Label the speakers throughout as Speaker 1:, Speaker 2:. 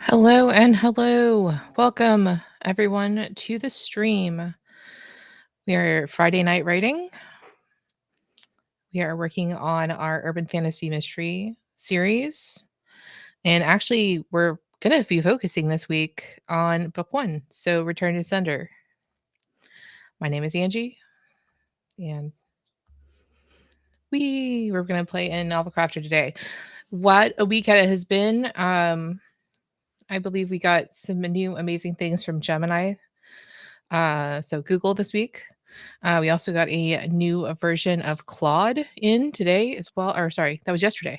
Speaker 1: Hello and hello. Welcome everyone to the stream. We are Friday night writing. We are working on our urban fantasy mystery series. And actually, we're going to be focusing this week on book one. So, Return to Sender. My name is Angie, and we were going to play in Novel Crafter today. What a week it has been. I believe we got some new amazing things from Gemini. So Google this week. We also got a new version of Claude in today as well. Or sorry, that was yesterday.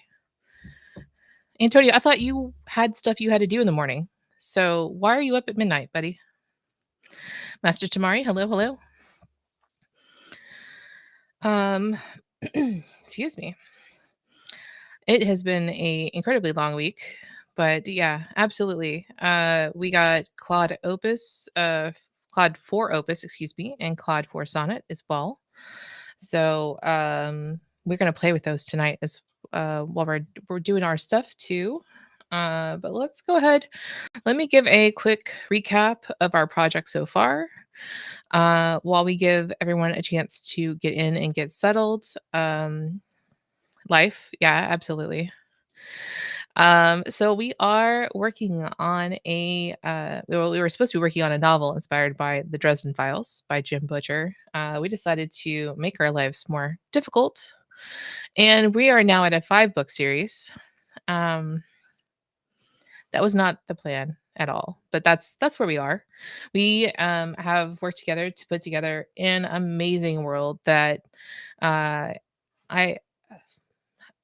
Speaker 1: Antonio, I thought you had stuff you had to do in the morning. So why are you up at midnight, buddy? Master Tamari, hello, hello. Excuse me. It has been a incredibly long week, but yeah, absolutely. We got Claude 4 Opus, excuse me, and Claude 4 Sonnet as well. So we're gonna play with those tonight as while we're doing our stuff too. But let's go ahead. Let me give a quick recap of our project so far. While we give everyone a chance to get in and get settled. Life, yeah, absolutely. So we are working on we were supposed to be working on a novel inspired by the Dresden Files by Jim Butcher. We decided to make our lives more difficult, and we are now at a 5 book series. Um, that was not the plan at all, but that's where we are. We have worked together to put together an amazing world that I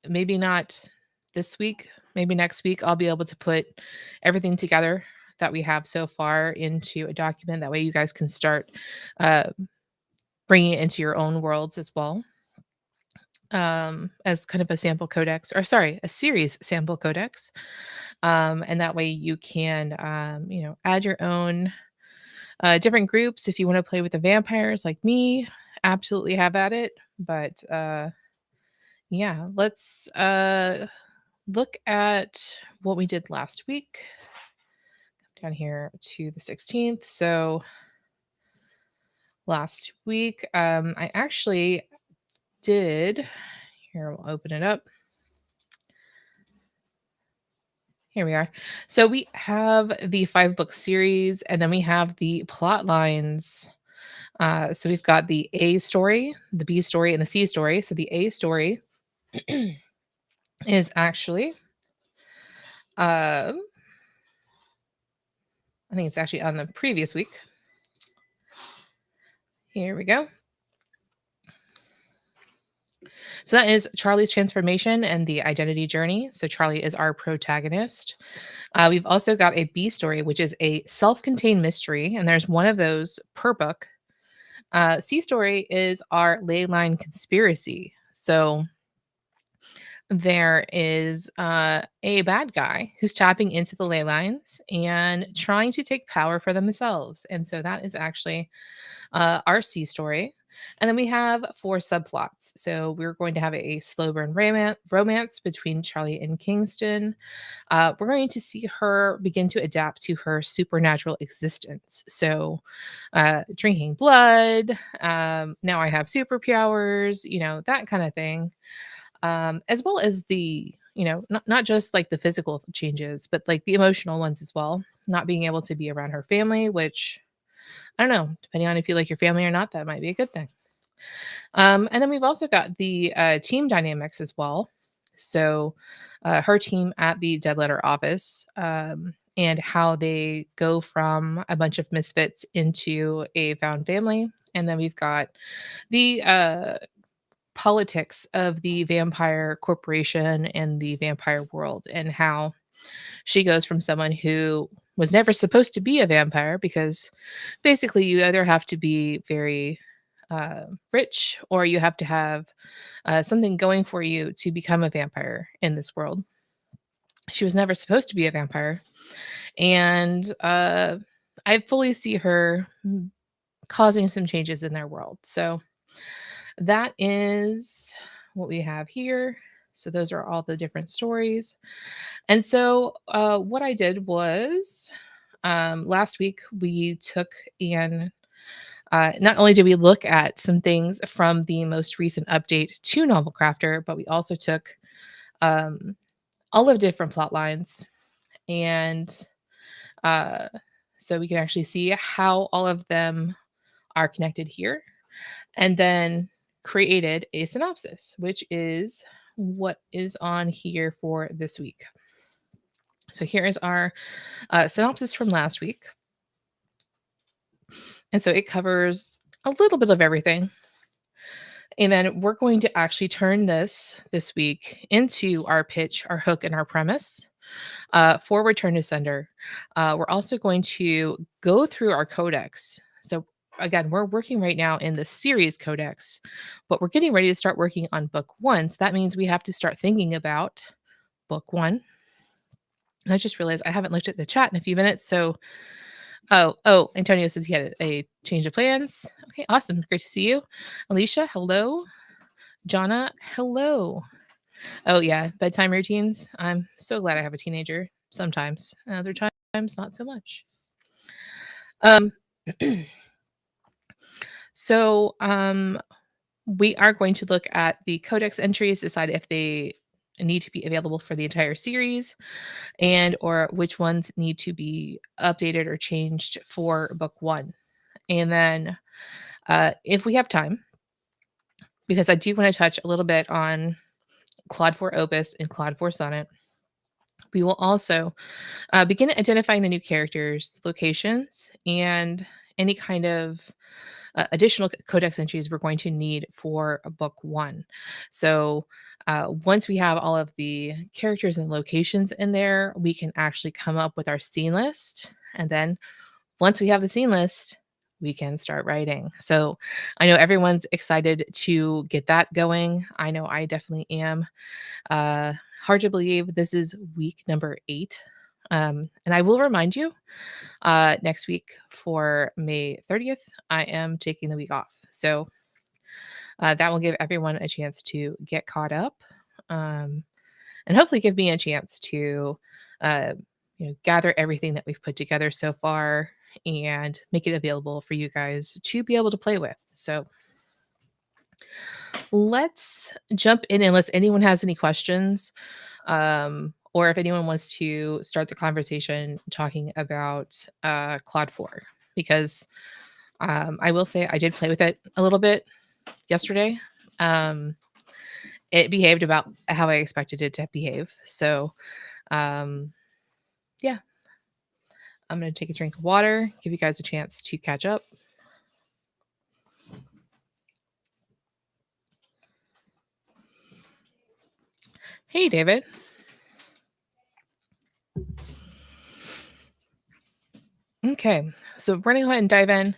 Speaker 1: maybe not this week, maybe next week, I'll be able to put everything together that we have so far into a document. That way, you guys can start uh, bringing it into your own worlds as well, as kind of a sample codex, or sorry, a series sample codex. And that way, you can, add your own different groups if you want to play with the vampires like me. Absolutely have at it. But yeah, let's look at what we did last week. Down here to the 16th. So last week, I actually did. Here, we'll open it up. Here we are. So we have the 5 book series, and then we have the plot lines. So we've got the A story, the B story, and the C story. So the A story is actually, um, I think it's actually on the previous week. Here we go. So that is Charlie's transformation and the identity journey. So Charlie is our protagonist. We've also got a B story, which is a self contained mystery, and there's one of those per book. C story is our ley line conspiracy. So there is a bad guy who's tapping into the ley lines and trying to take power for themselves. And so that is actually our C story. And then we have 4 subplots. So we're going to have a slow burn romance between Charlie and Kingston. We're going to see her begin to adapt to her supernatural existence. So, drinking blood, now I have superpowers, that kind of thing. As well as the, not just like the physical changes, but like the emotional ones as well. Not being able to be around her family, which I don't know, depending on if you like your family or not, that might be a good thing. And then we've also got the team dynamics as well. So, her team at the Dead Letter office, and how they go from a bunch of misfits into a found family. And then we've got the politics of the vampire corporation and the vampire world, and how she goes from someone who was never supposed to be a vampire, because basically you either have to be very rich, or you have to have something going for you to become a vampire in this world. She was never supposed to be a vampire. And I fully see her causing some changes in their world. So that is what we have here. So those are all the different stories. And so what I did was last week we took and not only did we look at some things from the most recent update to Novel Crafter, but we also took um, all of the different plot lines and uh, so we can actually see how all of them are connected here, and then created a synopsis, which is what is on here for this week. So here is our synopsis from last week. And so it covers a little bit of everything. And then we're going to actually turn this week into our pitch, our hook, and our premise for Return to Sender. We're also going to go through our codex. So again, we're working right now in the series codex, but we're getting ready to start working on book one. So that means we have to start thinking about book one. And I just realized I haven't looked at the chat in a few minutes. So, Antonio says he had a change of plans. Okay, awesome. Great to see you. Alicia, hello. Jonna, hello. Oh, yeah, bedtime routines. I'm so glad I have a teenager sometimes. Other times, not so much. Um, so, we are going to look at the codex entries, decide if they need to be available for the entire series and or which ones need to be updated or changed for book one. And then if we have time, because I do want to touch a little bit on Claude 4 Opus and Claude 4 Sonnet, we will also begin identifying the new characters, locations, and any kind of additional codex entries we're going to need for book one. So once we have all of the characters and locations in there, we can actually come up with our scene list. And then once we have the scene list, we can start writing. So I know everyone's excited to get that going. I know I definitely am. Hard to believe this is week number 8. And I will remind you, next week for May 30th, I am taking the week off. So that will give everyone a chance to get caught up, and hopefully give me a chance to uh, gather everything that we've put together so far and make it available for you guys to be able to play with. So let's jump in unless anyone has any questions. Or if anyone wants to start the conversation talking about Claude 4, because I will say I did play with it a little bit yesterday. It behaved about how I expected it to behave. So, yeah, I'm going to take a drink of water, give you guys a chance to catch up. Hey, David. Okay, so we're gonna go ahead and dive in.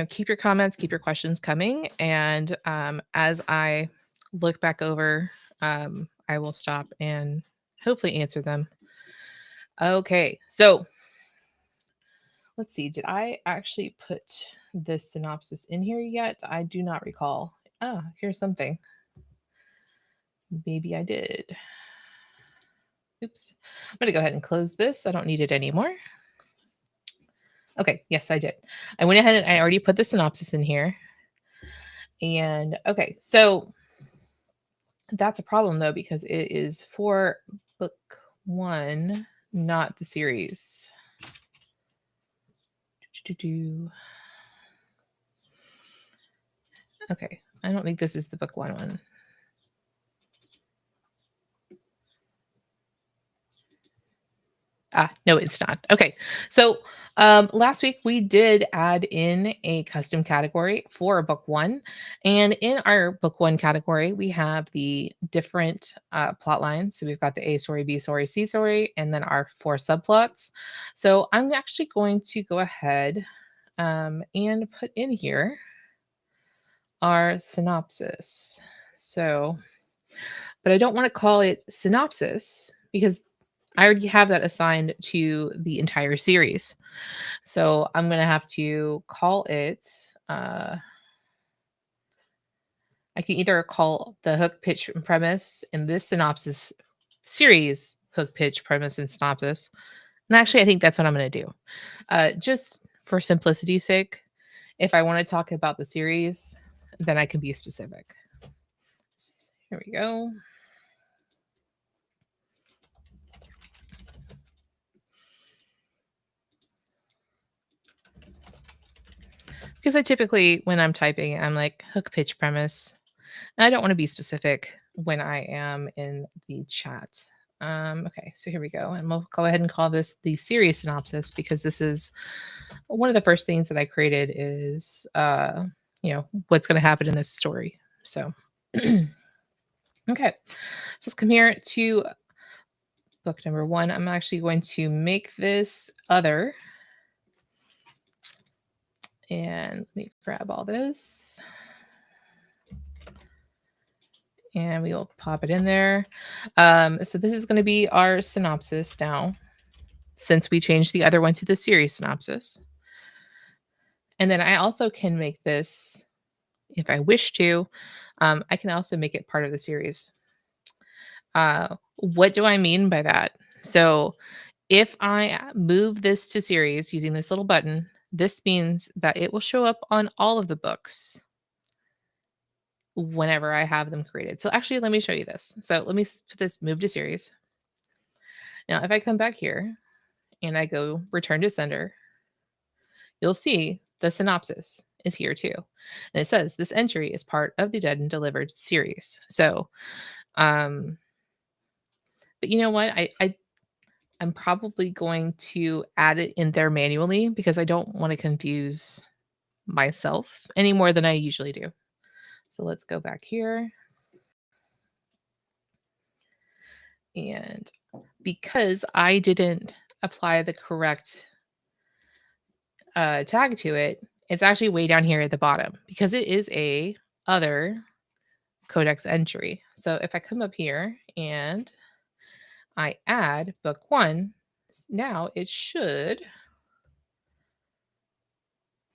Speaker 1: Keep your comments, keep your questions coming, and as I look back over, I will stop and hopefully answer them. Okay, so let's see. Did I actually put this synopsis in here yet? I do not recall. Ah, here's something. Maybe I did. Oops. I'm gonna go ahead and close this. I don't need it anymore. Okay, yes, I did. I went ahead and I already put the synopsis in here. And okay, so that's a problem though, because it is for book one, not the series. Okay, I don't think this is the book one. No, it's not. Okay. So last week we did add in a custom category for book one. And in our book one category, we have the different plot lines. So we've got the A story, B story, C story, and then our 4 subplots. So I'm actually going to go ahead and put in here our synopsis. So, but I don't want to call it synopsis because I already have that assigned to the entire series. So I'm going to have to call it I can either call the hook, pitch, and premise in this synopsis series hook, pitch, premise, and synopsis. And actually, I think that's what I'm going to do. Just for simplicity's sake, if I want to talk about the series, then I can be specific. Here we go. Because I typically, when I'm typing, I'm like hook, pitch, premise. And I don't want to be specific when I am in the chat. Okay, so here we go. And we'll go ahead and call this the series synopsis because this is one of the first things that I created is, what's going to happen in this story. So, okay, so let's come here to book number 1. I'm actually going to make this other. And let me grab all this. And we will pop it in there. So this is going to be our synopsis now, since we changed the other one to the series synopsis. And then I also can make this, if I wish to, I can also make it part of the series. What do I mean by that? So if I move this to series using this little button, this means that it will show up on all of the books whenever I have them created. So actually, let me show you this. So let me put this move to series. Now, if I come back here and I go return to sender, you'll see the synopsis is here too. And it says this entry is part of the Dead and Delivered series. So, but you know what? I'm probably going to add it in there manually because I don't want to confuse myself any more than I usually do. So let's go back here. And because I didn't apply the correct tag to it, it's actually way down here at the bottom because it is a other Codex entry. So if I come up here and I add book 1, now it should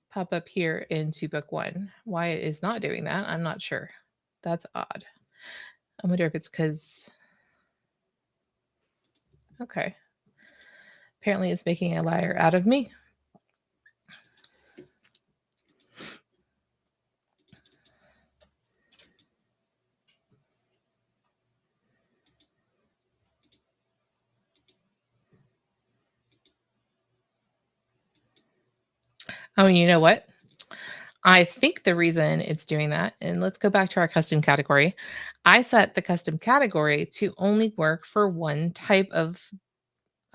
Speaker 1: pop up here into book 1. Why it is not doing that, I'm not sure. That's odd. I wonder if it's because... Okay. Apparently it's making a liar out of me. Oh, you know what? I think the reason it's doing that, and let's go back to our custom category. I set the custom category to only work for one type of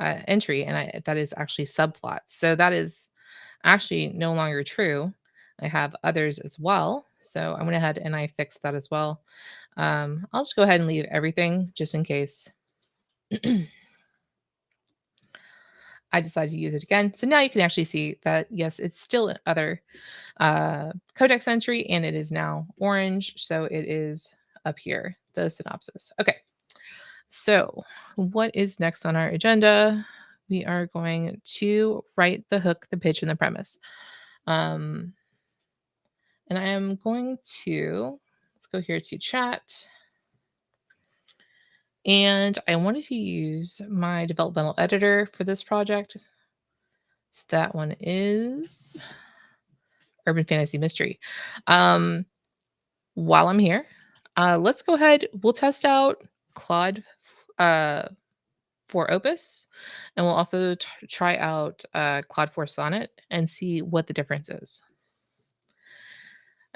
Speaker 1: entry, and that is actually subplots. So that is actually no longer true. I have others as well. So I went ahead and I fixed that as well. I'll just go ahead and leave everything just in case I decided to use it again. So now you can actually see that, yes, it's still an other Codex entry, and it is now orange. So it is up here, the synopsis. Okay. So what is next on our agenda? We are going to write the hook, the pitch, and the premise. And I am going to, let's go here to chat. And I wanted to use my developmental editor for this project. So that one is Urban Fantasy Mystery. While I'm here, let's go ahead. We'll test out Claude for Opus, and we'll also try out Claude for Sonnet and see what the difference is.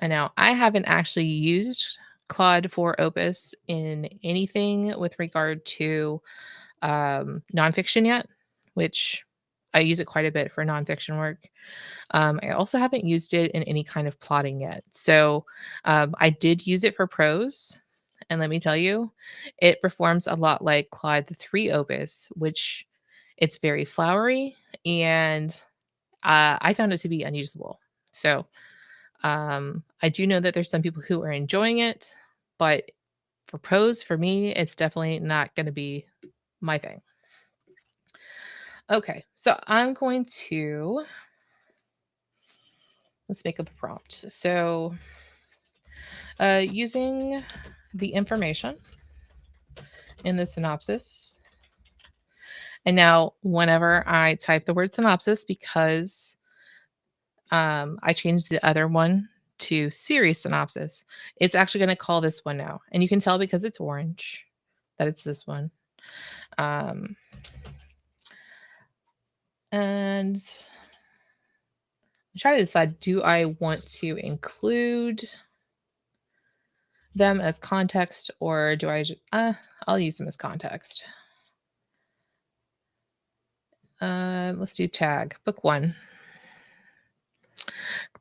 Speaker 1: And now I haven't actually used Claude for Opus in anything with regard to nonfiction yet, which I use it quite a bit for nonfiction work. I also haven't used it in any kind of plotting yet. So I did use it for prose. And let me tell you, it performs a lot like Claude the 3 Opus, which it's very flowery, and I found it to be unusable. So I do know that there's some people who are enjoying it, but for prose, for me, it's definitely not going to be my thing. Okay, so I'm going to, let's make up a prompt. So Using the information in the synopsis. And now, whenever I type the word synopsis, because I changed the other one to series synopsis, it's actually going to call this one now. And you can tell because it's orange that it's this one. Um, and I'm trying to decide, do I want to include them as context, or do I just, I'll use them as context. Let's do tag, book 1.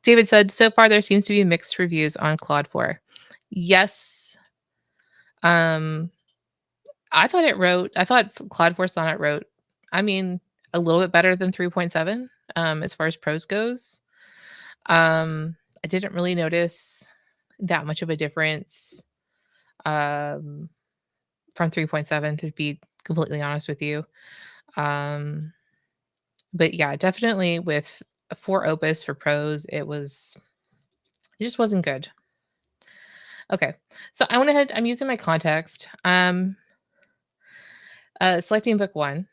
Speaker 1: David said, so far there seems to be mixed reviews on Claude 4. Yes. I thought Claude 4 Sonnet wrote, I mean, a little bit better than 3.7, as far as prose goes. I didn't really notice that much of a difference, um, from 3.7, to be completely honest with you. Um, but yeah, definitely with a 4 opus for prose, it just wasn't good. Okay. So I went ahead, I'm using my context. Selecting book 1.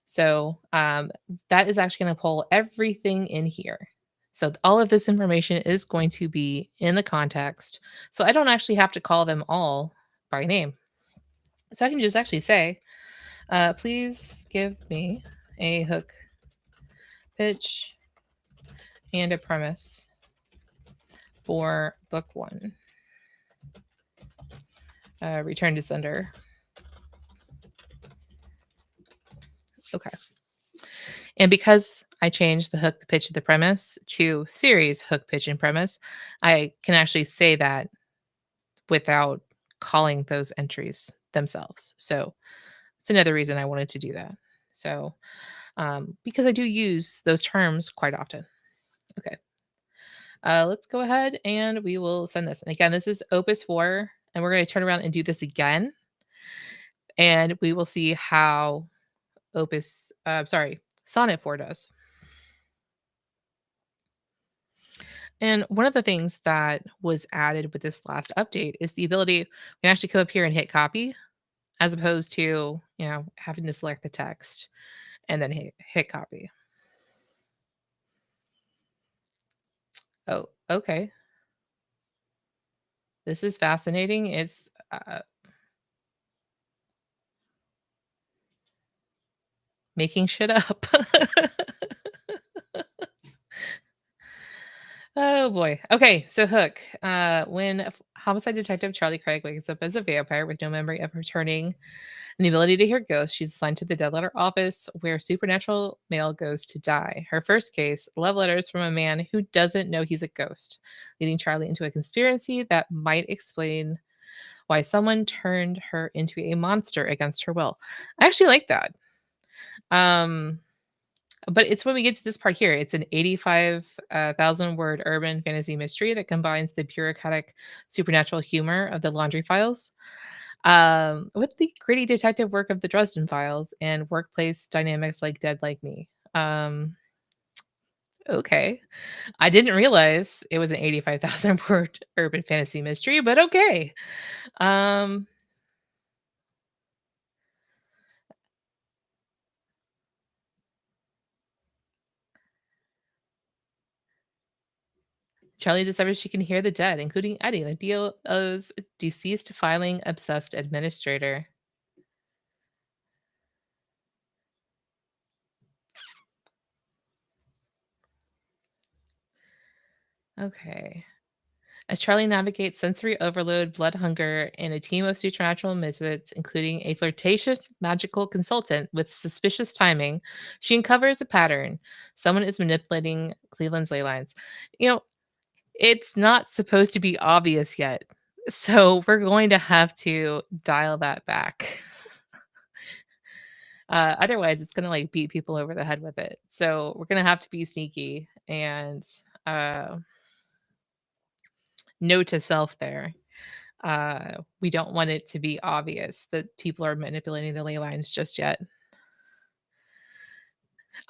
Speaker 1: So that is actually going to pull everything in here. So all of this information is going to be in the context. So I don't actually have to call them all by name. So I can just actually say, please give me a hook, pitch, and a premise for book 1. Return to sender. Okay. And because I changed the hook, the pitch, and the premise to series hook, pitch, and premise, I can actually say that without calling those entries themselves. So it's another reason I wanted to do that. So because I do use those terms quite often. Okay. Let's go ahead and we will send this. And again, this is Opus 4, and we're going to turn around and do this again. And we will see how Sonnet 4 does. And one of the things that was added with this last update is the ability, we can actually come up here and hit copy, as opposed to, having to select the text and then hit copy. Oh, okay. This is fascinating. It's making shit up. Oh boy. Okay, so Hook. When homicide detective Charlie Craig wakes up as a vampire with no memory of returning and the ability to hear ghosts, she's assigned to the dead letter office where supernatural mail goes to die. Her first case, love letters from a man who doesn't know he's a ghost, leading Charlie into a conspiracy that might explain why someone turned her into a monster against her will. I actually like that. But it's when we get to this part here. It's an 85,000 word urban fantasy mystery that combines the bureaucratic supernatural humor of the Laundry Files, with the gritty detective work of the Dresden Files and workplace dynamics like Dead Like Me. Okay. I didn't realize it was an 85,000 word urban fantasy mystery, but okay. Um, Charlie discovers she can hear the dead, including Eddie, the DO's deceased filing obsessed administrator. Okay. As Charlie navigates sensory overload, blood hunger, and a team of supernatural misfits, including a flirtatious magical consultant with suspicious timing, she uncovers a pattern. Someone is manipulating Cleveland's ley lines. You know, it's not supposed to be obvious yet. So we're going to have to dial that back. Otherwise, it's going to like beat people over the head with it. So we're going to have to be sneaky and note to self there. We don't want it to be obvious that people are manipulating the ley lines just yet.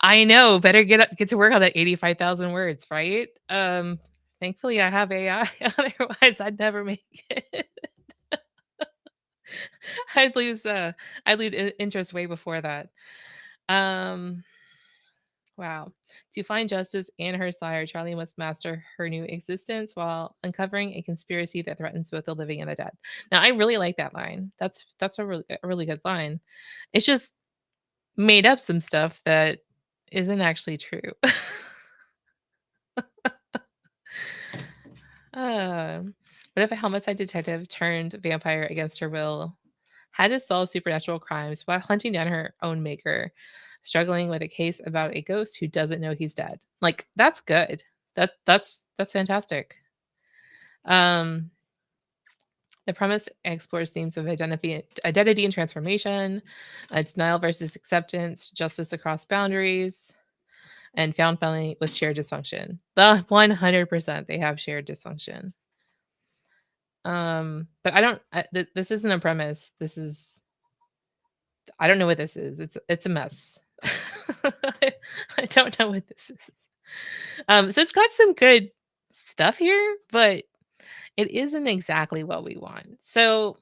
Speaker 1: I know, better get to work on that 85,000 words, right? Thankfully, I have AI. Otherwise, I'd never make it. I'd lose, interest way before that. Um, wow. To find justice and her sire, Charlie must master her new existence while uncovering a conspiracy that threatens both the living and the dead. Now, I really like that line. That's a really good line. It's just made up some stuff that isn't actually true. What if a homicide detective turned vampire against her will had to solve supernatural crimes while hunting down her own maker, struggling with a case about a ghost who doesn't know he's dead? Like, that's good. That's fantastic. Um, the premise explores themes of identity and transformation, denial versus acceptance, justice across boundaries, and found family with shared dysfunction. The 100% they have shared dysfunction. But I don't. This isn't a premise. This is. I don't know what this is. It's a mess. I don't know what this is. So it's got some good stuff here, but it isn't exactly what we want. So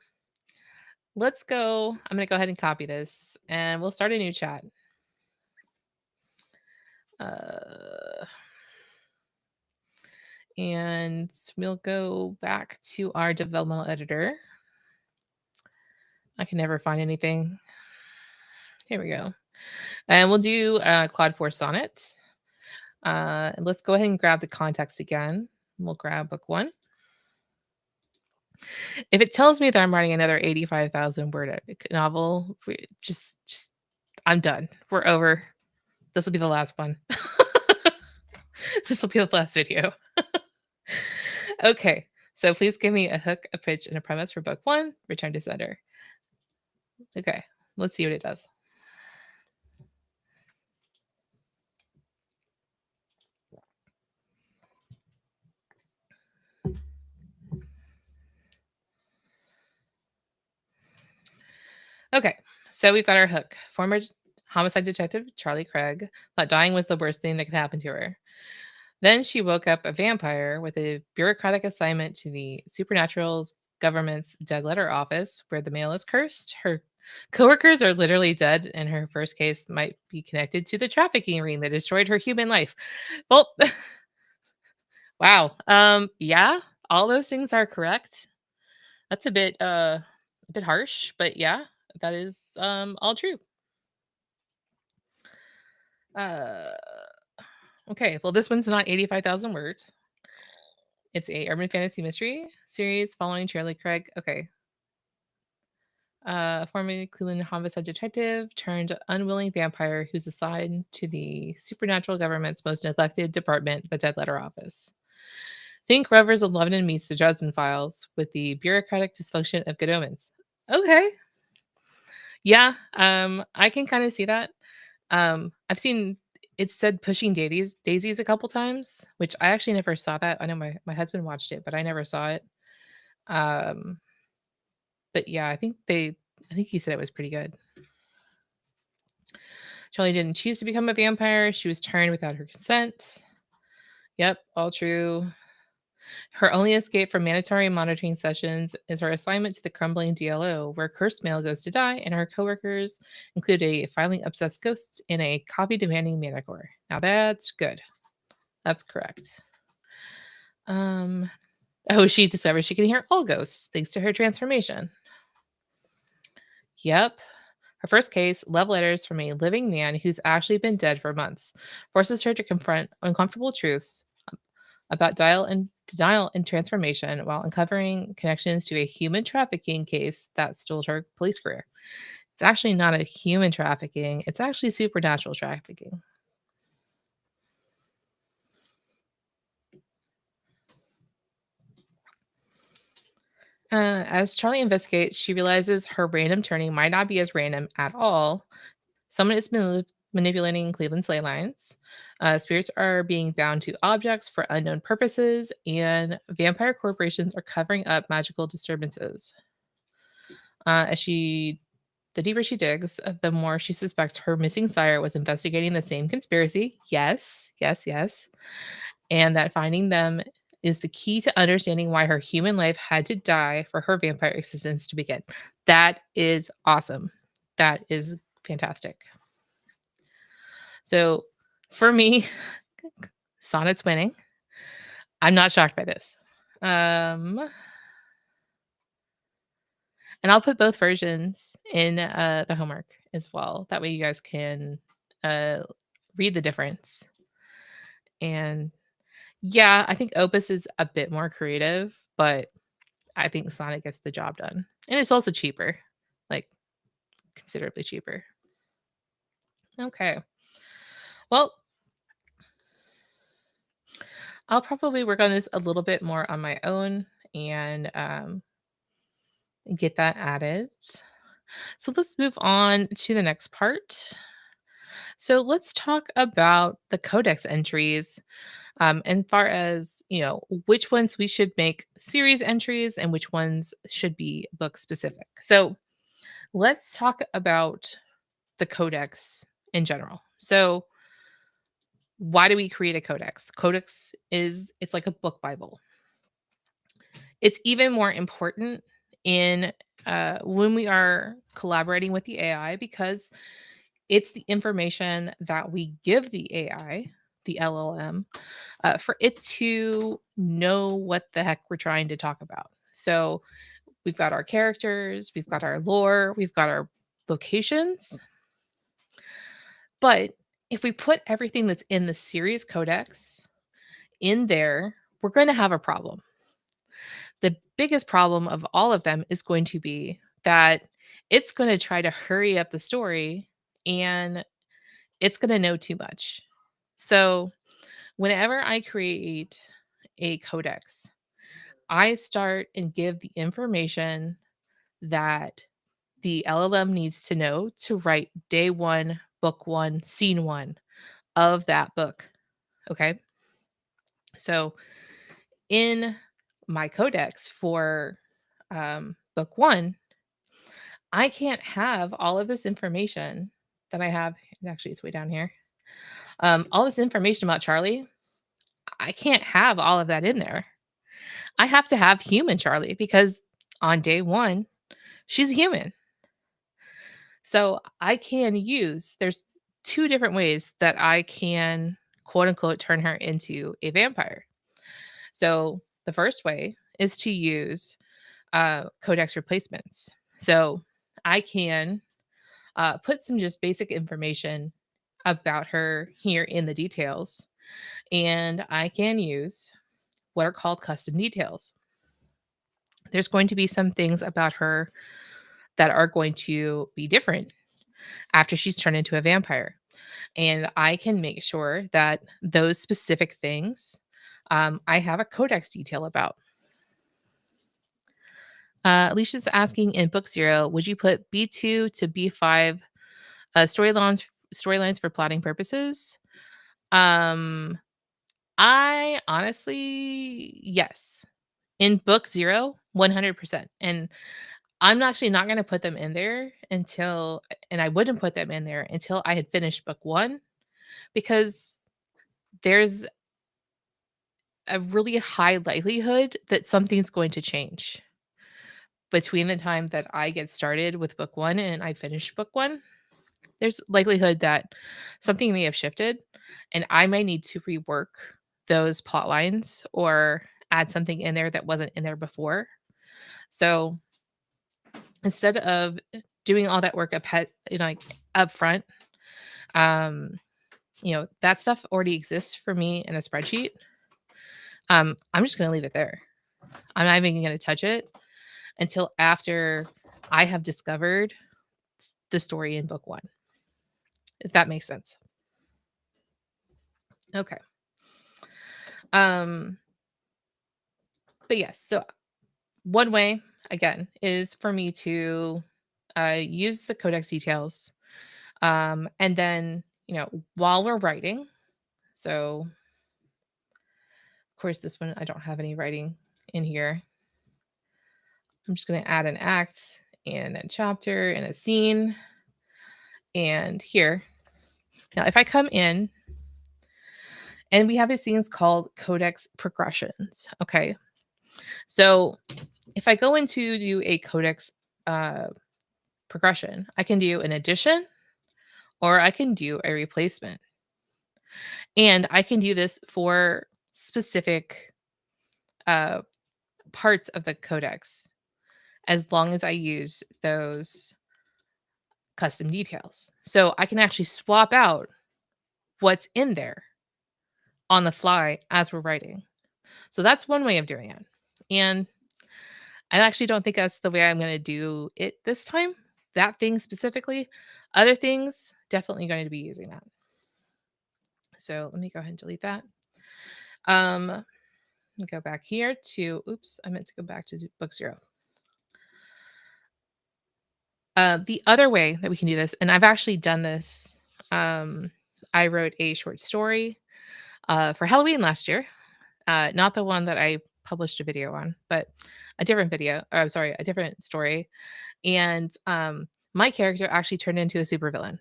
Speaker 1: let's go. I'm gonna go ahead and copy this, and we'll start a new chat. Uh, and we'll go back to our developmental editor. I can never find anything. Here we go. And we'll do Claude 4 Sonnet. Let's go ahead and grab the context again. We'll grab book 1. If it tells me that I'm writing another 85,000 word novel, just I'm done. We're over. This will be the last one. This will be the last video. Okay, so please give me a hook, a pitch, and a premise for book 1. Return to sender. Okay, let's see what it does. Okay, so we've got our hook. Former homicide detective Charlie Craig thought dying was the worst thing that could happen to her. Then she woke up a vampire with a bureaucratic assignment to the Supernatural's government's dead letter office, where the mail is cursed. Her coworkers are literally dead, and her first case might be connected to the trafficking ring that destroyed her human life. Well, wow. Yeah, all those things are correct. That's a bit harsh, but yeah, that is all true. Uh okay, well this one's not 85,000 words. It's a urban fantasy mystery series following Charlie Craig. Okay. Formerly Cleveland homicide detective turned unwilling vampire who's assigned to the supernatural government's most neglected department, the Dead Letter Office. Think Revers of London meets the Dresden Files with the bureaucratic dysfunction of Good Omens. Okay. Yeah, I can kind of see that. I've seen it said pushing daisies a couple times, which I actually never saw that. I know my husband watched it, but I never saw it. Um, but yeah, I think he said it was pretty good. Charlie didn't choose to become a vampire. She was turned without her consent. Yep, all true. Her only escape from mandatory monitoring sessions is her assignment to the crumbling DLO, where cursed male goes to die, and her coworkers include a filing obsessed ghost and a copy demanding manticore. Now that's good. That's correct. Oh, she discovers she can hear all ghosts thanks to her transformation. Yep. Her first case, love letters from a living man who's actually been dead for months, forces her to confront uncomfortable truths about denial and transformation while uncovering connections to a human trafficking case that stole her police career. It's actually not a human trafficking, it's actually supernatural trafficking. As Charlie investigates, she realizes her random turning might not be as random at all. Someone is manipulating Cleveland's ley lines. Spirits are being bound to objects for unknown purposes, and vampire corporations are covering up magical disturbances. The deeper she digs, the more she suspects her missing sire was investigating the same conspiracy. Yes, yes, yes. And that finding them is the key to understanding why her human life had to die for her vampire existence to begin. That is awesome. That is fantastic. So for me, Sonnet's winning. I'm not shocked by this. Um, and I'll put both versions in the homework as well. That way you guys can uh, read the difference. And yeah, I think Opus is a bit more creative, but I think Sonic gets the job done. And it's also cheaper, like considerably cheaper. Okay. Well, I'll probably work on this a little bit more on my own and get that added. So let's move on to the next part. So let's talk about the codex entries, and far as which ones we should make series entries and which ones should be book specific. So let's talk about the codex in general. So why do we create a codex? The codex it's like a book bible. It's even more important in when we are collaborating with the AI because it's the information that we give the AI, the LLM, for it to know what the heck we're trying to talk about. So we've got our characters, we've got our lore, we've got our locations. But if we put everything that's in the series codex in there, we're going to have a problem. The biggest problem of all of them is going to be that it's going to try to hurry up the story and it's going to know too much. So, whenever I create a codex, I start and give the information that the LLM needs to know to write day one, book one, scene one of that book. Okay. So, in my codex for book one, I can't have all of this information that I have. Actually, it's way down here. All this information about Charlie, I can't have all of that in there. I have to have human Charlie because on day one, she's human. So I can there's two different ways that I can quote unquote turn her into a vampire. So the first way is to use codex replacements. So I can put some just basic information about her here in the details, and I can use what are called custom details. There's going to be some things about her that are going to be different after she's turned into a vampire. And I can make sure that those specific things I have a codex detail about. Alicia's asking in book 0, would you put B2 to B5 storylines for plotting purposes? I honestly, yes. In book 0, 100%. And I'm actually not going to put them in there and I wouldn't put them in there until I had finished book 1 because there's a really high likelihood that something's going to change between the time that I get started with book 1 and I finish book 1. There's likelihood that something may have shifted and I may need to rework those plot lines or add something in there that wasn't in there before. So instead of doing all that work up front, um, that stuff already exists for me in a spreadsheet. I'm just going to leave it there. I'm not even going to touch it until after I have discovered the story in book 1, if that makes sense. Okay. But yes, so one way again is for me to use the codex details, and then while we're writing. So of course this one I don't have any writing in here. I'm just going to add an act and a chapter and a scene. And here, now if I come in And we have these things called Codex progressions. Okay. So if I go into do a Codex uh, progression, I can do an addition or I can do a replacement. And I can do this for specific uh, parts of the codex as long as I use those custom details. So I can actually swap out what's in there on the fly as we're writing. So that's one way of doing it. And I actually don't think that's the way I'm going to do it this time. That thing specifically. Other things, definitely going to be using that. So let me go ahead and delete that. Let me go back here to, oops, I meant to go back to book 0. The other way that we can do this, and I've actually done this, I wrote a short story for Halloween last year. Not the one that I published a video on, but a different video, or I'm sorry, a different story. And my character actually turned into a supervillain.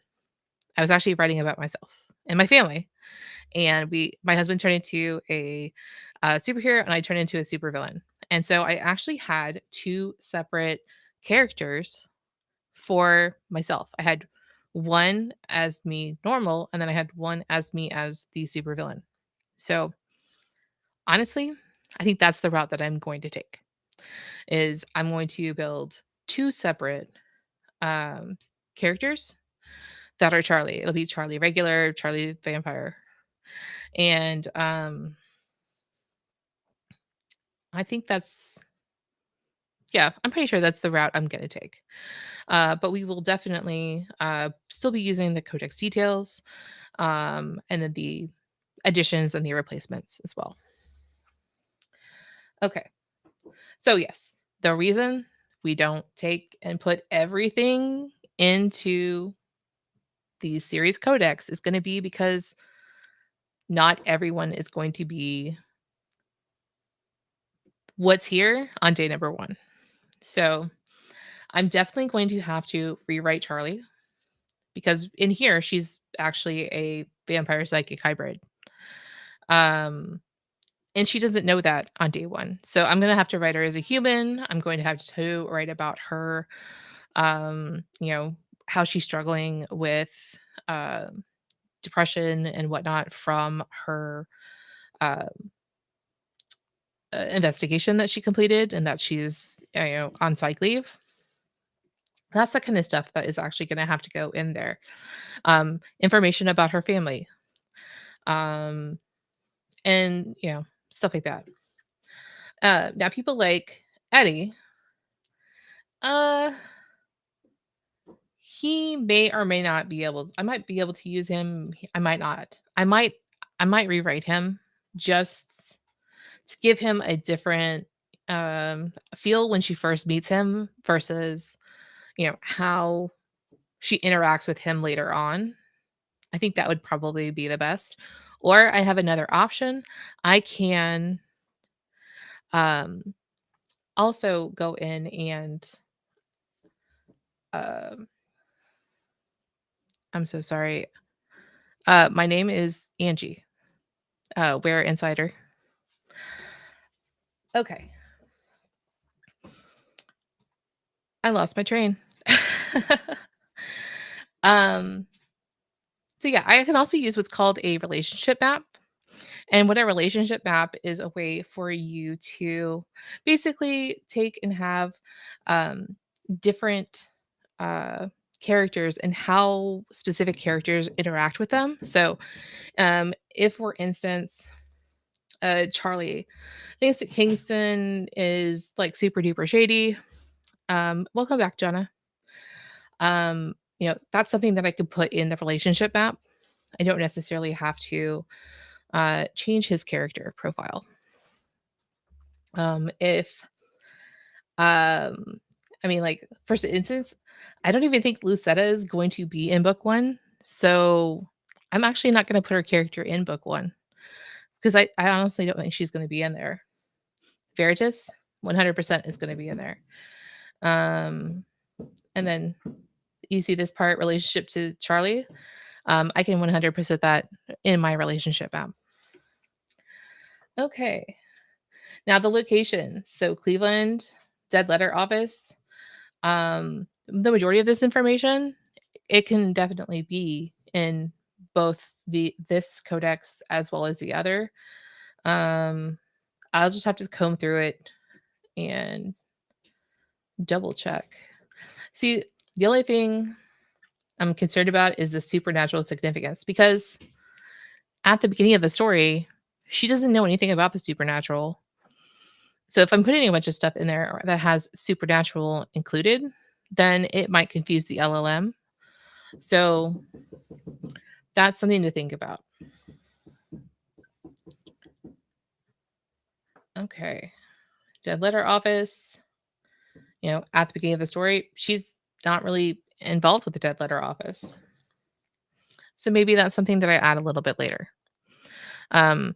Speaker 1: I was actually writing about myself and my family. And my husband turned into a superhero, and I turned into a supervillain. And so I actually had 2 separate characters for myself. I had one as me normal, and then I had one as me as the supervillain. So honestly, I think that's the route that I'm going to take. Is I'm going to build 2 separate um, characters that are Charlie. It'll be Charlie regular, Charlie vampire, and I think that's yeah, I'm pretty sure that's the route I'm going to take. But we will definitely still be using the codex details and then the additions and the replacements as well. Okay. So, yes, the reason we don't take and put everything into the series codex is going to be because not everyone is going to be what's here on day number 1. So, I'm definitely going to have to rewrite Charlie because in here she's actually a vampire psychic hybrid. Um and she doesn't know that on day 1. So I'm going to have to write her as a human. I'm going to have to write about her you know, how she's struggling with uh depression and whatnot from her uh investigation that she completed and that she's on psych leave. That's the kind of stuff that is actually going to have to go in there. Information about her family, um, and stuff like that. Now, people like Eddie, uh, he may or may not be able. I might be able to use him. I might not. I might rewrite him just to give him a different feel when she first meets him versus how she interacts with him later on. I think that would probably be the best. Or I have another option. I can um, also go in and um I'm so sorry. My name is Angie. We're Insider. Okay, I lost my train. um, so yeah, I can also use what's called a relationship map. And what a relationship map is a way for you to basically take and have um, different uh, characters and how specific characters interact with them. So, if, for instance, Charlie thinks that Kingston is like super duper shady. Welcome back, Jenna. That's something that I could put in the relationship map. I don't necessarily have to change his character profile. If I mean, like, for instance, I don't even think Lucetta is going to be in book 1, so I'm actually not going to put her character in book 1 because I honestly don't think she's going to be in there. Veritas, 100% is going to be in there. And then you see this part relationship to Charlie. I can 100% that in my relationship map. Okay. Now the location. So Cleveland, Dead Letter Office. The majority of this information, it can definitely be in both this codex as well as the other. Um, I'll just have to comb through it and double check. See, the only thing I'm concerned about is the supernatural significance because at the beginning of the story, she doesn't know anything about the supernatural. So if I'm putting a bunch of stuff in there that has supernatural included, then it might confuse the LLM. So that's something to think about. Okay. Dead letter office, at the beginning of the story, she's not really involved with the dead letter office. So maybe that's something that I add a little bit later. Um,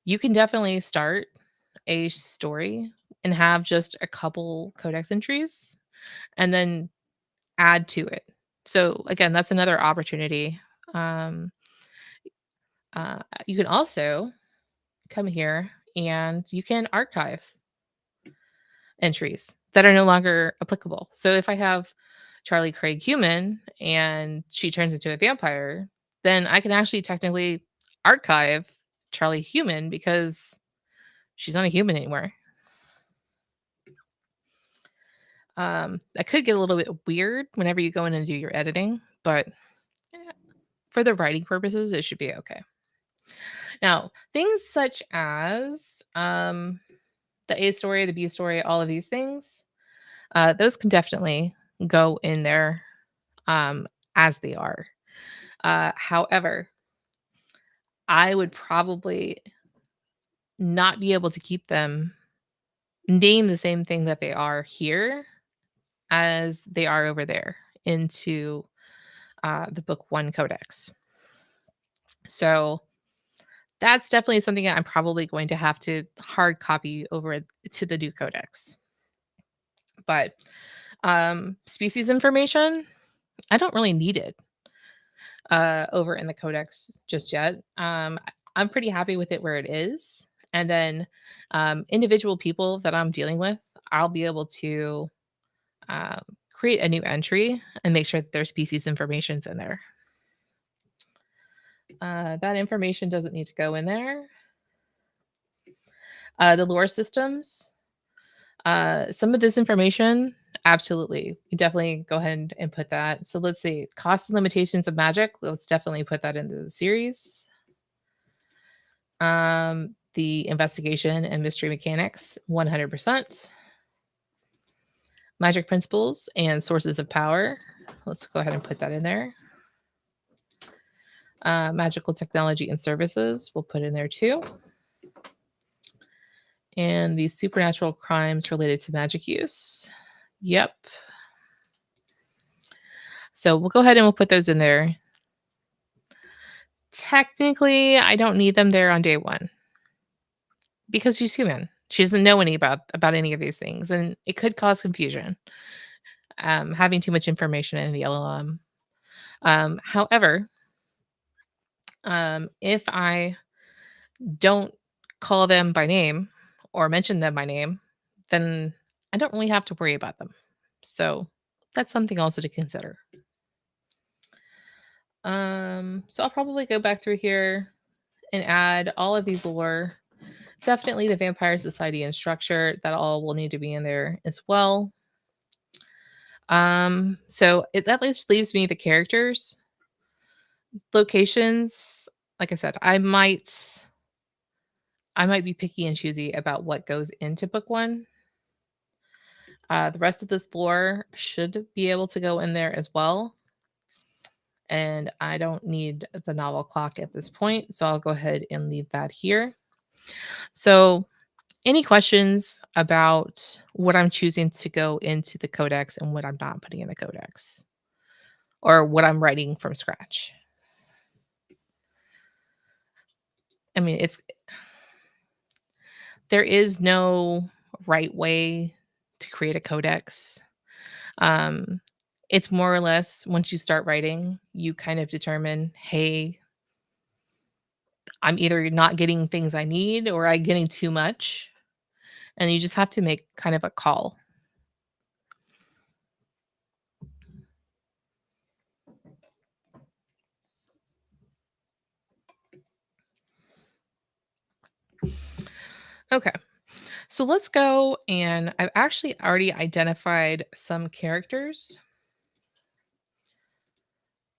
Speaker 1: you can definitely start a story and have just a couple codex entries and then add to it. So again, that's another opportunity. Um, you can also come here and you can archive entries that are no longer applicable. So if I have Charlie Craig human and she turns into a vampire, then I can actually technically archive Charlie human because she's not a human anymore. That could get a little bit weird whenever you go in and do your editing, but for the writing purposes, it should be okay. Now, things such as the A story, the B story, all of these things, those can definitely go in there um, as they are. However, I would probably not be able to keep them name the same thing that they are here as they are over there into the book one codex. So that's definitely something that I'm probably going to have to hard copy over to the new codex. But species information, I don't really need it over in the codex just yet. I'm pretty happy with it where it is. And then individual people that I'm dealing with, I'll be able to um, create a new entry and make sure that their species information's in there. That information doesn't need to go in there. The lore systems, some of this information, absolutely. You definitely go ahead and put that. So let's see. Cost and limitations of magic. Let's definitely put that into the series. The investigation and mystery mechanics, 100%. Magic principles and sources of power. Let's go ahead and put that in there. Magical technology and services, we'll put in there too. And the supernatural crimes related to magic use. Yep. So we'll go ahead and we'll put those in there. Technically, I don't need them there on day one because she's human. She doesn't know any about any of these things, and it could cause confusion. Having too much information in the LLM. However, if I don't call them by name or mention them by name, then I don't really have to worry about them. So that's something also to consider. So I'll probably go back through here and add all of these lore. Definitely the Vampire Society and structure, that all will need to be in there as well. That just leaves me the characters, locations. Like I said, I might be picky and choosy about what goes into book one. The rest of this lore should be able to go in there as well. And I don't need the novel clock at this point, so I'll go ahead and leave that here. So, any questions about what I'm choosing to go into the codex and what I'm not putting in the codex? Or what I'm writing from scratch? I mean, there is no right way to create a codex. Um, it's more or less once you start writing, you kind of determine, hey, I'm either not getting things I need or I'm getting too much, and you just have to make kind of a call. Okay. So let's go, and I've actually already identified some characters,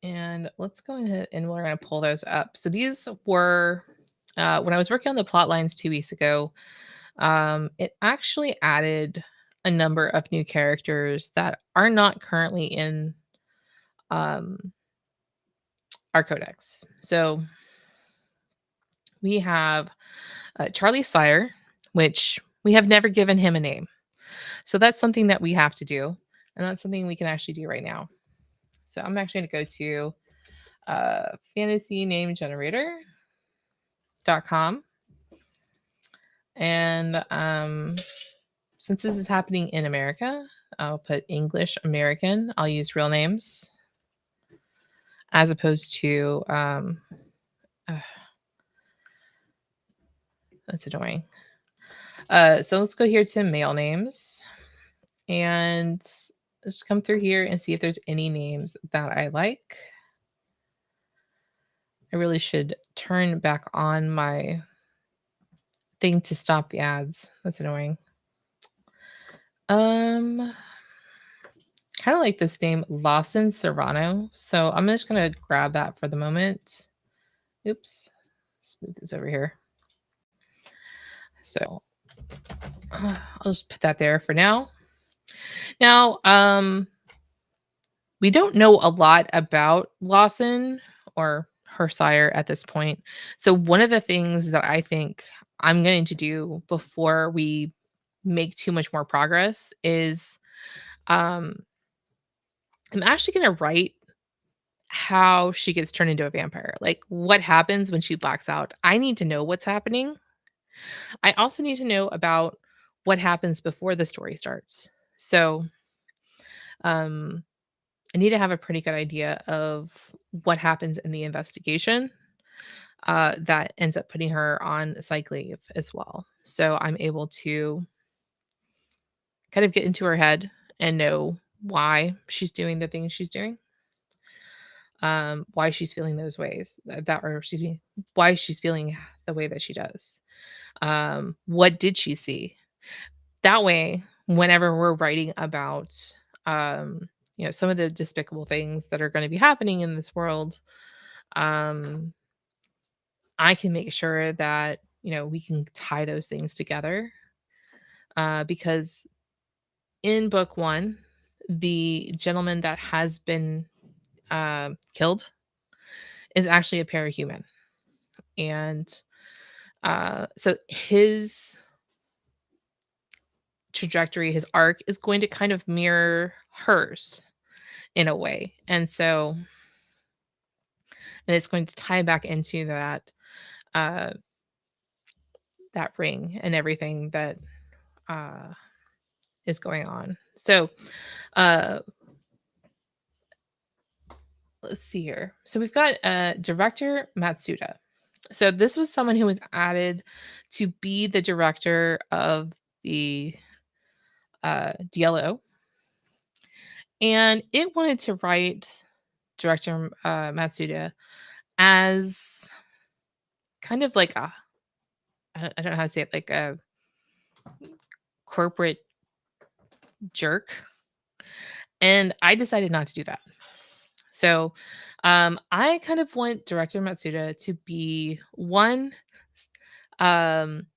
Speaker 1: and let's go ahead and we're going to pull those up. So these were when I was working on the plot lines 2 weeks ago. It actually added a number of new characters that are not currently in um, our codex. So we have Charlie Sire, which we have never given him a name. So that's something that we have to do. And that's something we can actually do right now. So I'm actually going to go to fantasynamegenerator.com. And since this is happening in America, I'll put English American. I'll use real names as opposed to, that's annoying. So let's go here to male names and just come through here and see if there's any names that I like. I really should turn back on my thing to stop the ads. That's annoying. Kind of like this name, Lawson Serrano. So I'm just gonna grab that for the moment. Oops. Let's move this over here. So I'll just put that there for now. Now, we don't know a lot about Lawson or her sire at this point. So one of the things that I think I'm going to do before we make too much more progress is um I'm actually going to write how she gets turned into a vampire. Like what happens when she blacks out. I need to know what's happening. I also need to know about what happens before the story starts. So, um I need to have a pretty good idea of what happens in the investigation that ends up putting her on psych leave as well. So I'm able to kind of get into her head and know why she's doing the things she's doing, why she's feeling those ways or excuse me, why she's feeling the way that she does. What did she see? That way, whenever we're writing about, some of the despicable things that are going to be happening in this world, um, I can make sure that, we can tie those things together. Because in book one, the gentleman that has been killed is actually a parahuman. And so his trajectory, his arc is going to kind of mirror hers in a way. And it's going to tie back into uh that ring and everything that uh is going on. So uh let's see here. So we've got director Matsuda. So this was someone who was added to be the director of the DLO, and it wanted to write director Matsuda as kind of like I don't know how to say it, like a corporate jerk. And I decided not to do that. So I kind of want director Matsuda to be one. Um,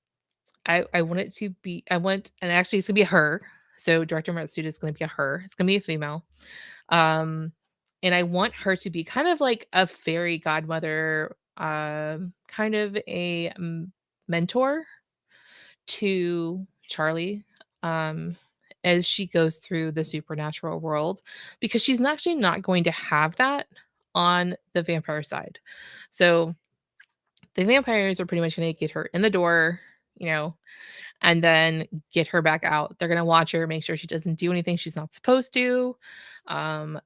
Speaker 1: I want it to be, and actually it's gonna be a her. So director Matsuda is gonna be a her. It's gonna be a female. Um, and I want her to be kind of like a fairy godmother, kind of a mentor to Charlie, um, as she goes through the supernatural world, because she's actually not going to have that on the vampire side. So the vampires are pretty much going to get her in the door, and then get her back out. They're gonna watch her, make sure she doesn't do anything she's not supposed to.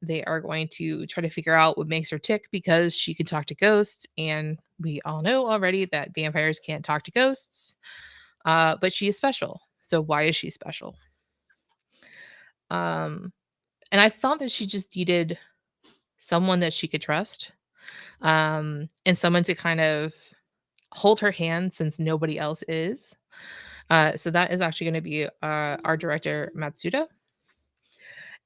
Speaker 1: They are going to try to figure out what makes her tick because she can talk to ghosts, and we all know already that vampires can't talk to ghosts. But she is special. So why is she special? Um, and I thought that she just needed someone that she could trust, and someone to kind of hold her hand since nobody else is. So that is actually going to be our director Matsuda.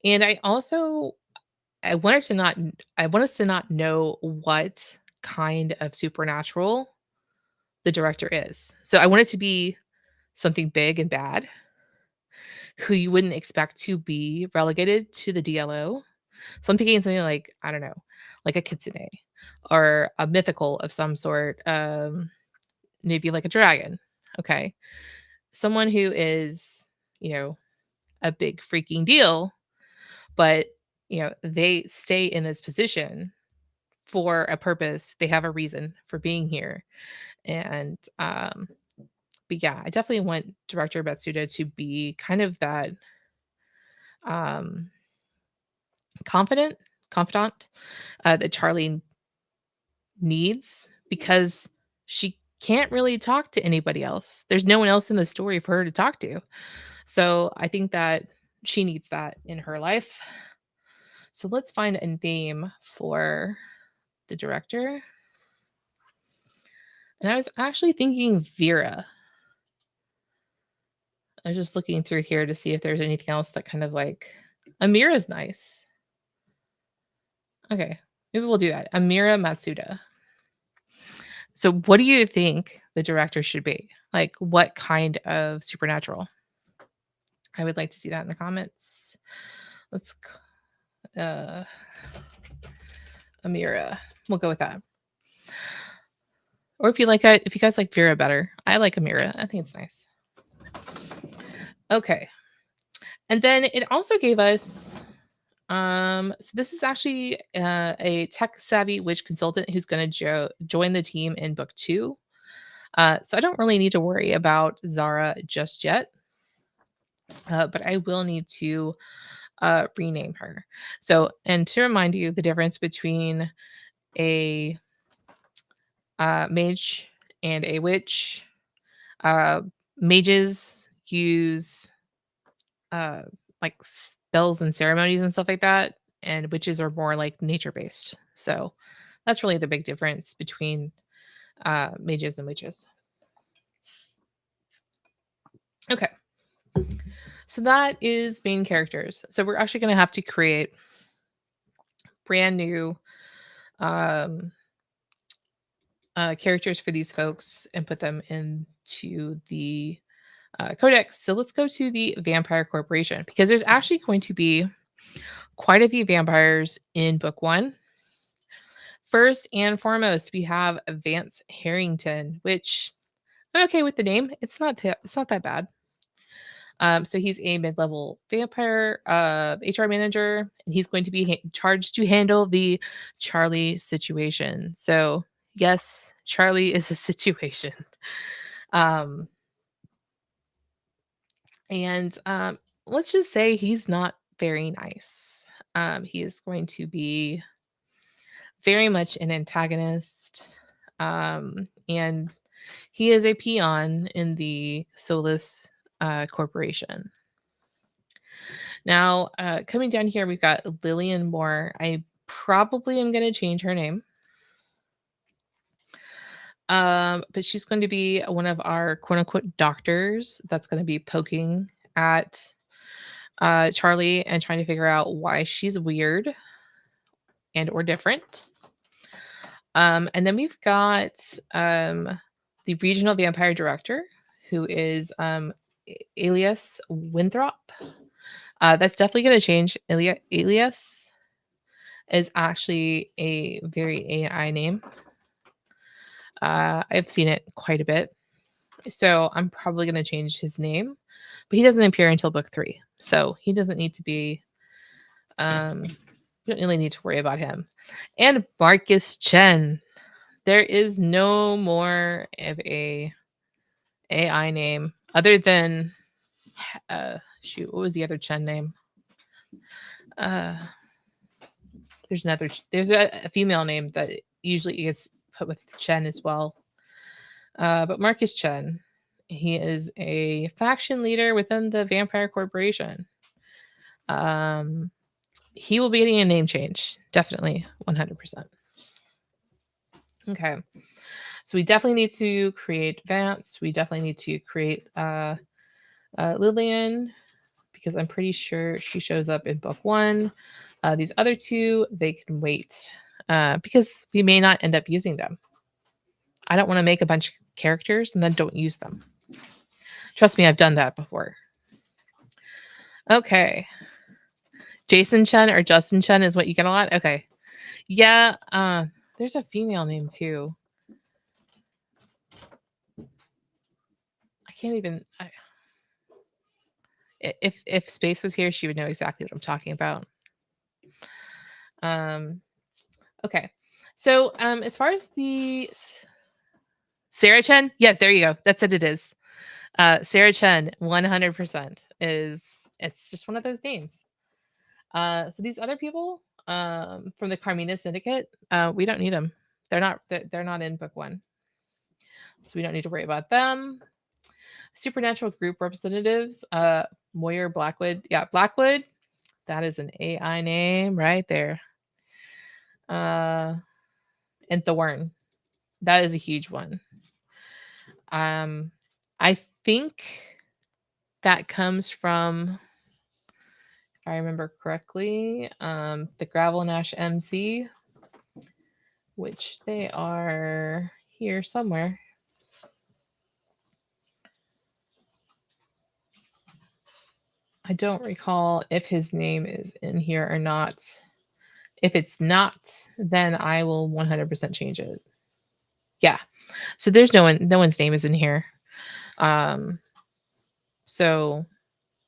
Speaker 1: And I wanted to not I want us to not know what kind of supernatural the director is. So I want it to be something big and bad who you wouldn't expect to be relegated to the DLO. So I'm thinking something like, I don't know, like a kitsune or a mythical of some sort, maybe like a dragon. Okay. Someone who is, you know, a big freaking deal, but they stay in this position for a purpose. They have a reason for being here. And but yeah, I definitely want director Betsuda to be kind of that um confidant that Charlie needs because she can't really talk to anybody else. There's no one else in the story for her to talk to. So I think that she needs that in her life. So let's find a name for the director. And I was actually thinking Vera. I was just looking through here to see if there's anything else that kind of like Amira's nice. Okay, maybe we'll do that. Amira Matsuda. So what do you think the director should be? Like what kind of supernatural? I would like to see that in the comments. Let's Amira. We'll go with that. Or if you guys like Vera better. I like Amira. I think it's nice. Okay. And then it also gave us so this is actually a tech savvy witch consultant who's going to join the team in book 2. So I don't really need to worry about Zara just yet. But I will need to rename her. So, and to remind you, the difference between a mage and a witch. Mages use like spells and ceremonies and stuff like that, and witches are more like nature based. So that's really the big difference between mages and witches. Okay. So that is main characters. So we're actually going to have to create brand new characters for these folks and put them into the Codex. So let's go to the Vampire Corporation because there's actually going to be quite a few vampires in book 1. First and foremost, we have Vance Harrington, which I'm okay with the name. It's not that bad. So he's a mid-level vampire HR manager, and he's going to be charged to handle the Charlie situation. So yes, Charlie is a situation. And let's just say he's not very nice. He is going to be very much an antagonist. And he is a peon in the Solus Corporation. Now, coming down here, we've got Lillian Moore. I probably am going to change her name. But she's going to be one of our quote unquote doctors that's going to be poking at Charlie and trying to figure out why she's weird and or different. And then we've got the regional vampire director, who is Elias Winthrop. That's definitely going to change. Elias is actually a very AI name. I've seen it quite a bit. So I'm probably going to change his name. But he doesn't appear until book 3. So he doesn't need to be... you don't really need to worry about him. And Marcus Chen. There is no more of a AI name other than shoot, what was the other Chen name? Uh, there's a female name that usually gets put with Chen as well. But Marcus Chen, he is a faction leader within the Vampire Corporation. Um, he will be getting a name change, definitely, 100%. Okay, so we definitely need to create Vance. We definitely need to create Lillian, because I'm pretty sure she shows up in book 1. These other 2, they can wait because we may not end up using them. I don't want to make a bunch of characters and then don't use them. Trust me, I've done that before. Okay. Jason Chen or Justin Chen is what you get a lot? Okay. Yeah, there's a female name too. I can't even... if Space was here, she would know exactly what I'm talking about. Okay. So, as far as the... Sarah Chen? Yeah, there you go. That's what it is. Sarah Chen, 100% it's just one of those names. So these other people from the Carmina Syndicate, we don't need them. They're not in book 1. So we don't need to worry about them. Supernatural group representatives, Moyer Blackwood. Yeah, Blackwood. That is an AI name right there. And Thorn. That is a huge one. I think that comes from, if I remember correctly, the Gravel Nash MC, which they are here somewhere. I don't recall if his name is in here or not. If it's not, then I will 100% change it. Yeah. So there's no one's name is in here. So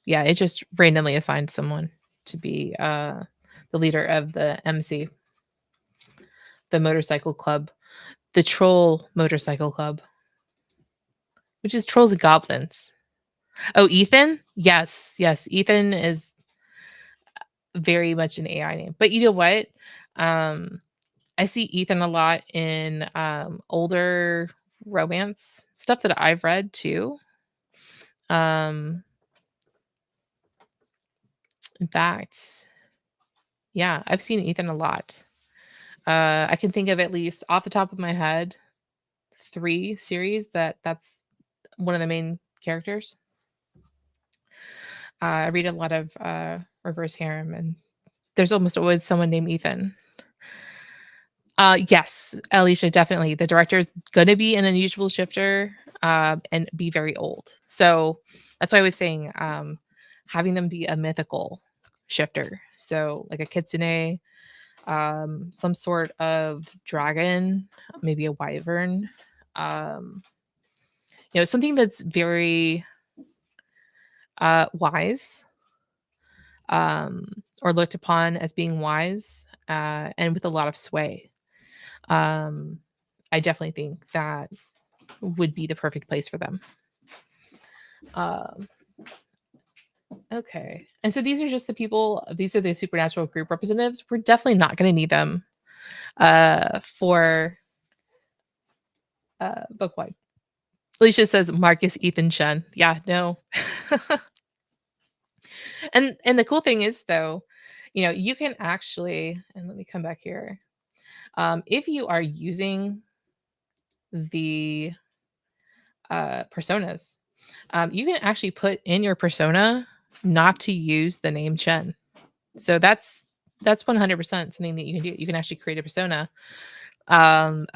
Speaker 1: yeah, it just randomly assigned someone to be the leader of the MC, the motorcycle club, the troll motorcycle club, which is trolls and goblins. Oh, Ethan? Yes. Ethan is very much an AI name. But you know what? I see Ethan a lot in older romance stuff that I've read too. In fact, yeah, I've seen Ethan a lot. I can think of at least off the top of my head 3 series that's one of the main characters. I read a lot of reverse harem, and there's almost always someone named Ethan. Yes, Alicia, definitely. The director is gonna be an unusual shifter and be very old. So that's why I was saying having them be a mythical shifter. So like a kitsune, some sort of dragon, maybe a wyvern. Something that's very wise, or looked upon as being wise, and with a lot of sway. I definitely think that would be the perfect place for them. Okay. And so these are just the people, these are the supernatural group representatives. We're definitely not going to need them for book 1. Alicia says Marcus Ethan Chen. Yeah, no. And the cool thing is though, you can actually, and let me come back here. If you are using the personas, you can actually put in your persona not to use the name Chen. So that's 100% something that you can do. You can actually create a persona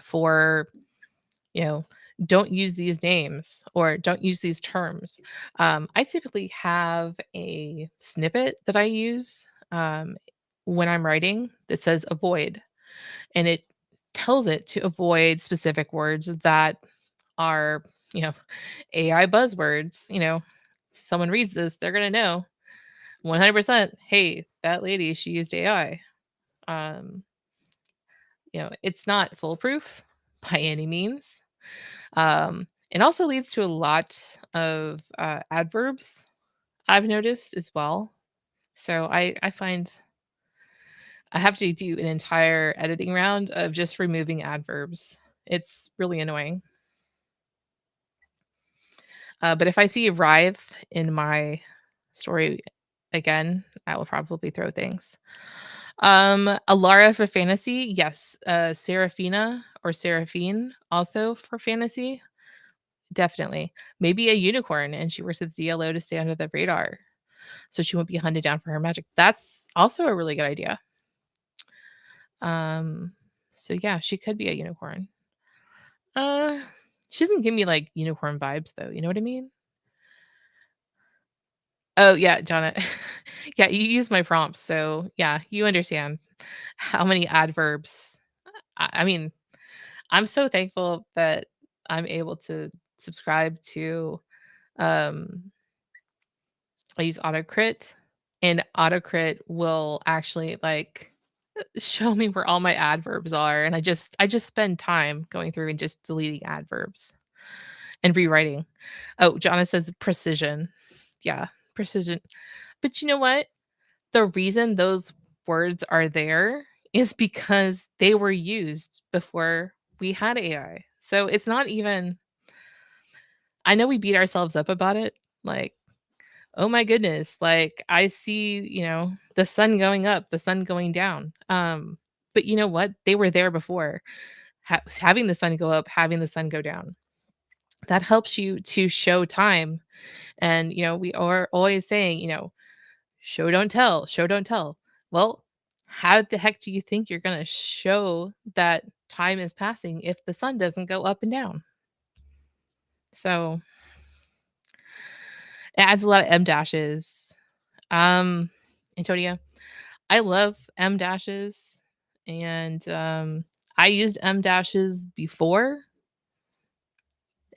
Speaker 1: for, don't use these names or don't use these terms. I typically have a snippet that I use when I'm writing that says avoid, and it tells it to avoid specific words that are, AI buzzwords. Someone reads this, they're going to know 100%, hey, that lady, she used AI. It's not foolproof by any means. It also leads to a lot of adverbs, I've noticed as well. So I find I have to do an entire editing round of just removing adverbs. It's really annoying. But if I see writhe in my story again, I will probably throw things. Alara for fantasy, yes. Seraphina or Seraphine also for fantasy, definitely. Maybe a unicorn, and she works at the DLO to stay under the radar, so she won't be hunted down for her magic. That's also a really good idea. Um, so yeah, she could be a unicorn. Uh, she doesn't give me like unicorn vibes though. You know what I mean? Oh yeah, Jonna. Yeah, you use my prompts, so yeah, you understand how many adverbs. I mean, I'm so thankful that I'm able to subscribe to I use AutoCrit, and AutoCrit will actually like show me where all my adverbs are, and I just spend time going through and just deleting adverbs and rewriting. Oh, Jonna says precision. Yeah, precision. But you know what? The reason those words are there is because they were used before we had AI. So it's not even I know we beat ourselves up about it, like, "Oh my goodness, like, I see, the sun going up, the sun going down." But you know what? They were there before. Having the sun go up, having the sun go down. That helps you to show time, and, we are always saying, "Show don't tell, show don't tell." Well, how the heck do you think you're gonna show that time is passing if the sun doesn't go up and down? So, it adds a lot of M dashes. Um, Antonia, I love M dashes, and, I used M dashes before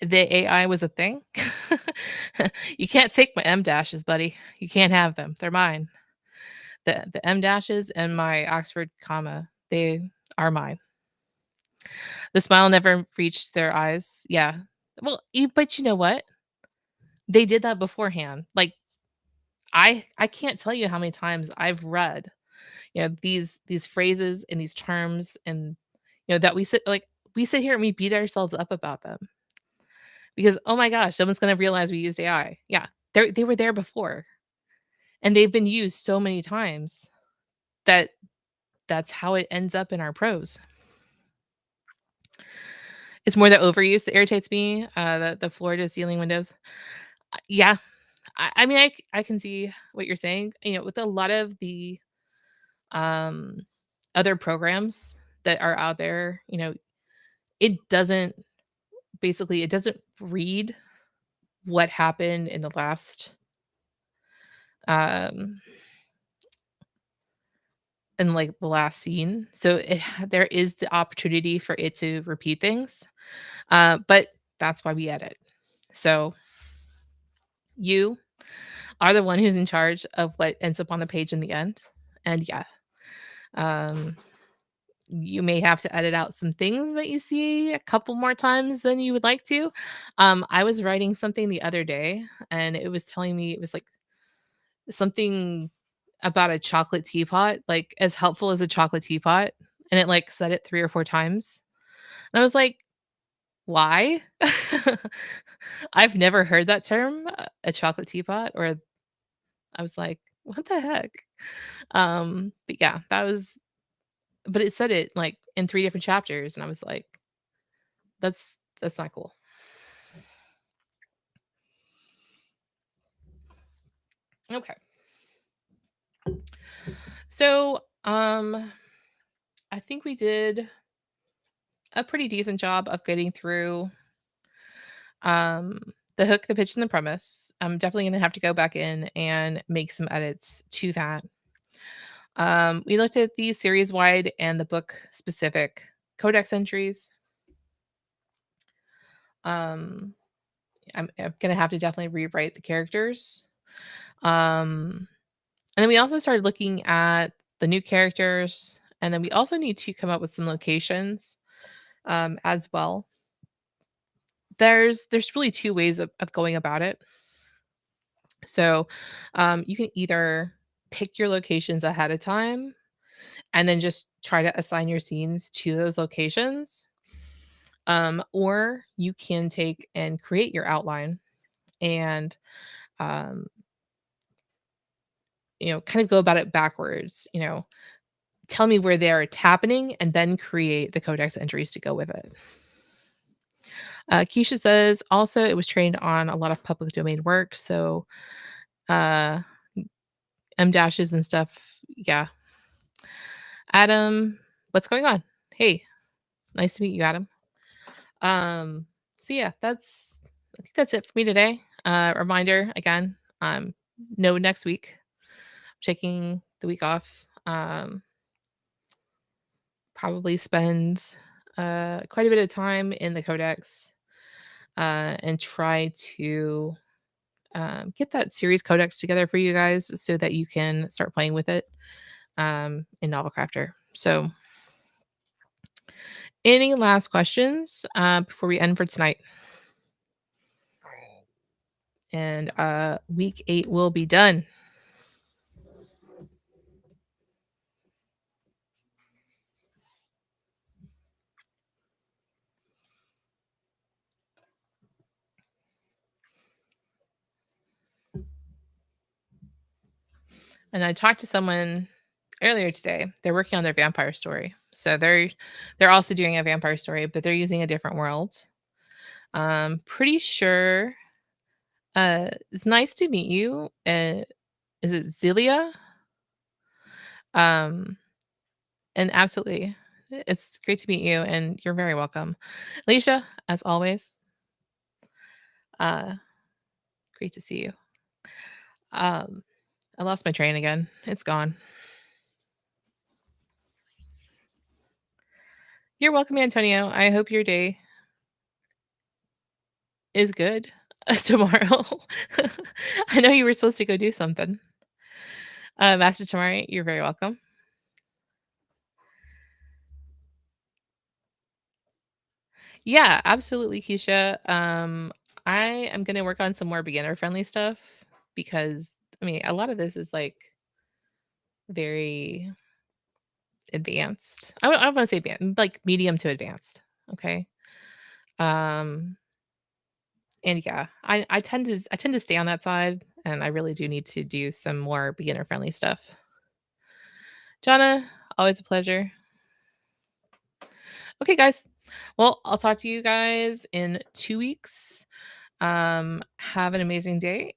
Speaker 1: the AI was a thing. You can't take my M dashes, buddy. You can't have them. They're mine. The M dashes and my Oxford comma, they are mine. The smile never reached their eyes. Yeah. Well, but you know what? They did that beforehand. Like I can't tell you how many times I've read, these phrases and these terms and that we sit here and we beat ourselves up about them because oh my gosh, someone's gonna realize we used AI. Yeah. They were there before and they've been used so many times that that's how it ends up in our prose. It's more the overuse that irritates me, the floor to ceiling windows. Yeah, I mean, I can see what you're saying. With a lot of the, um, other programs that are out there, it doesn't it doesn't read what happened um in, like, the last scene. So there is the opportunity for it to repeat things, but that's why we edit. So you are the one who's in charge of what ends up on the page in the end. And yeah, um, you may have to edit out some things that you see a couple more times than you would like to. I was writing something the other day and it was telling me it was like something about a chocolate teapot, like as helpful as a chocolate teapot. And it like said it 3 or 4 times. And I was like, why? I've never heard that term, a chocolate teapot, or I was like, what the heck? But yeah, but it said it like in 3 different chapters, and I was like, that's not cool. Okay. So, I think we did a pretty decent job of getting through um the hook, the pitch, and the premise. I'm definitely gonna have to go back in and make some edits to that. We looked at the series wide and the book specific codex entries. Um, I'm gonna have to definitely rewrite the characters. Um, and then we also started looking at the new characters, and then we also need to come up with some locations as well. There's really 2 ways of going about it. So, you can either pick your locations ahead of time and then just try to assign your scenes to those locations, or you can take and create your outline and, um, kind of go about it backwards, tell me where they're happening and then create the codex entries to go with it. Keisha says, also, it was trained on a lot of public domain work. So, uh, M dashes and stuff. Yeah. Adam, what's going on? Hey, nice to meet you, Adam. So yeah, I think that's it for me today. Reminder again, no next week. Taking the week off. Probably spend quite a bit of time in the codex and try to get that series codex together for you guys so that you can start playing with it in Novel Crafter. So, any last questions before we end for tonight? And week 8 will be done. And I talked to someone earlier today. They're working on their vampire story. So they're also doing a vampire story, but they're using a different world. Pretty sure it's nice to meet you. Is it Zelia? Um and absolutely. It's great to meet you and you're very welcome. Alicia, as always, uh great to see you. Um I lost my train again. It's gone. You're welcome, Antonio. I hope your day is good tomorrow. I know you were supposed to go do something. Master Tamari, you're very welcome. Yeah, absolutely, Keisha. I am gonna work on some more beginner friendly stuff because I mean a lot of this is like very advanced. I don't want to say advanced, like medium to advanced. Okay. Um, and yeah, I tend to stay on that side, and I really do need to do some more beginner friendly stuff. Jonna, always a pleasure. Okay, guys. Well, I'll talk to you guys in 2 weeks. Have an amazing day.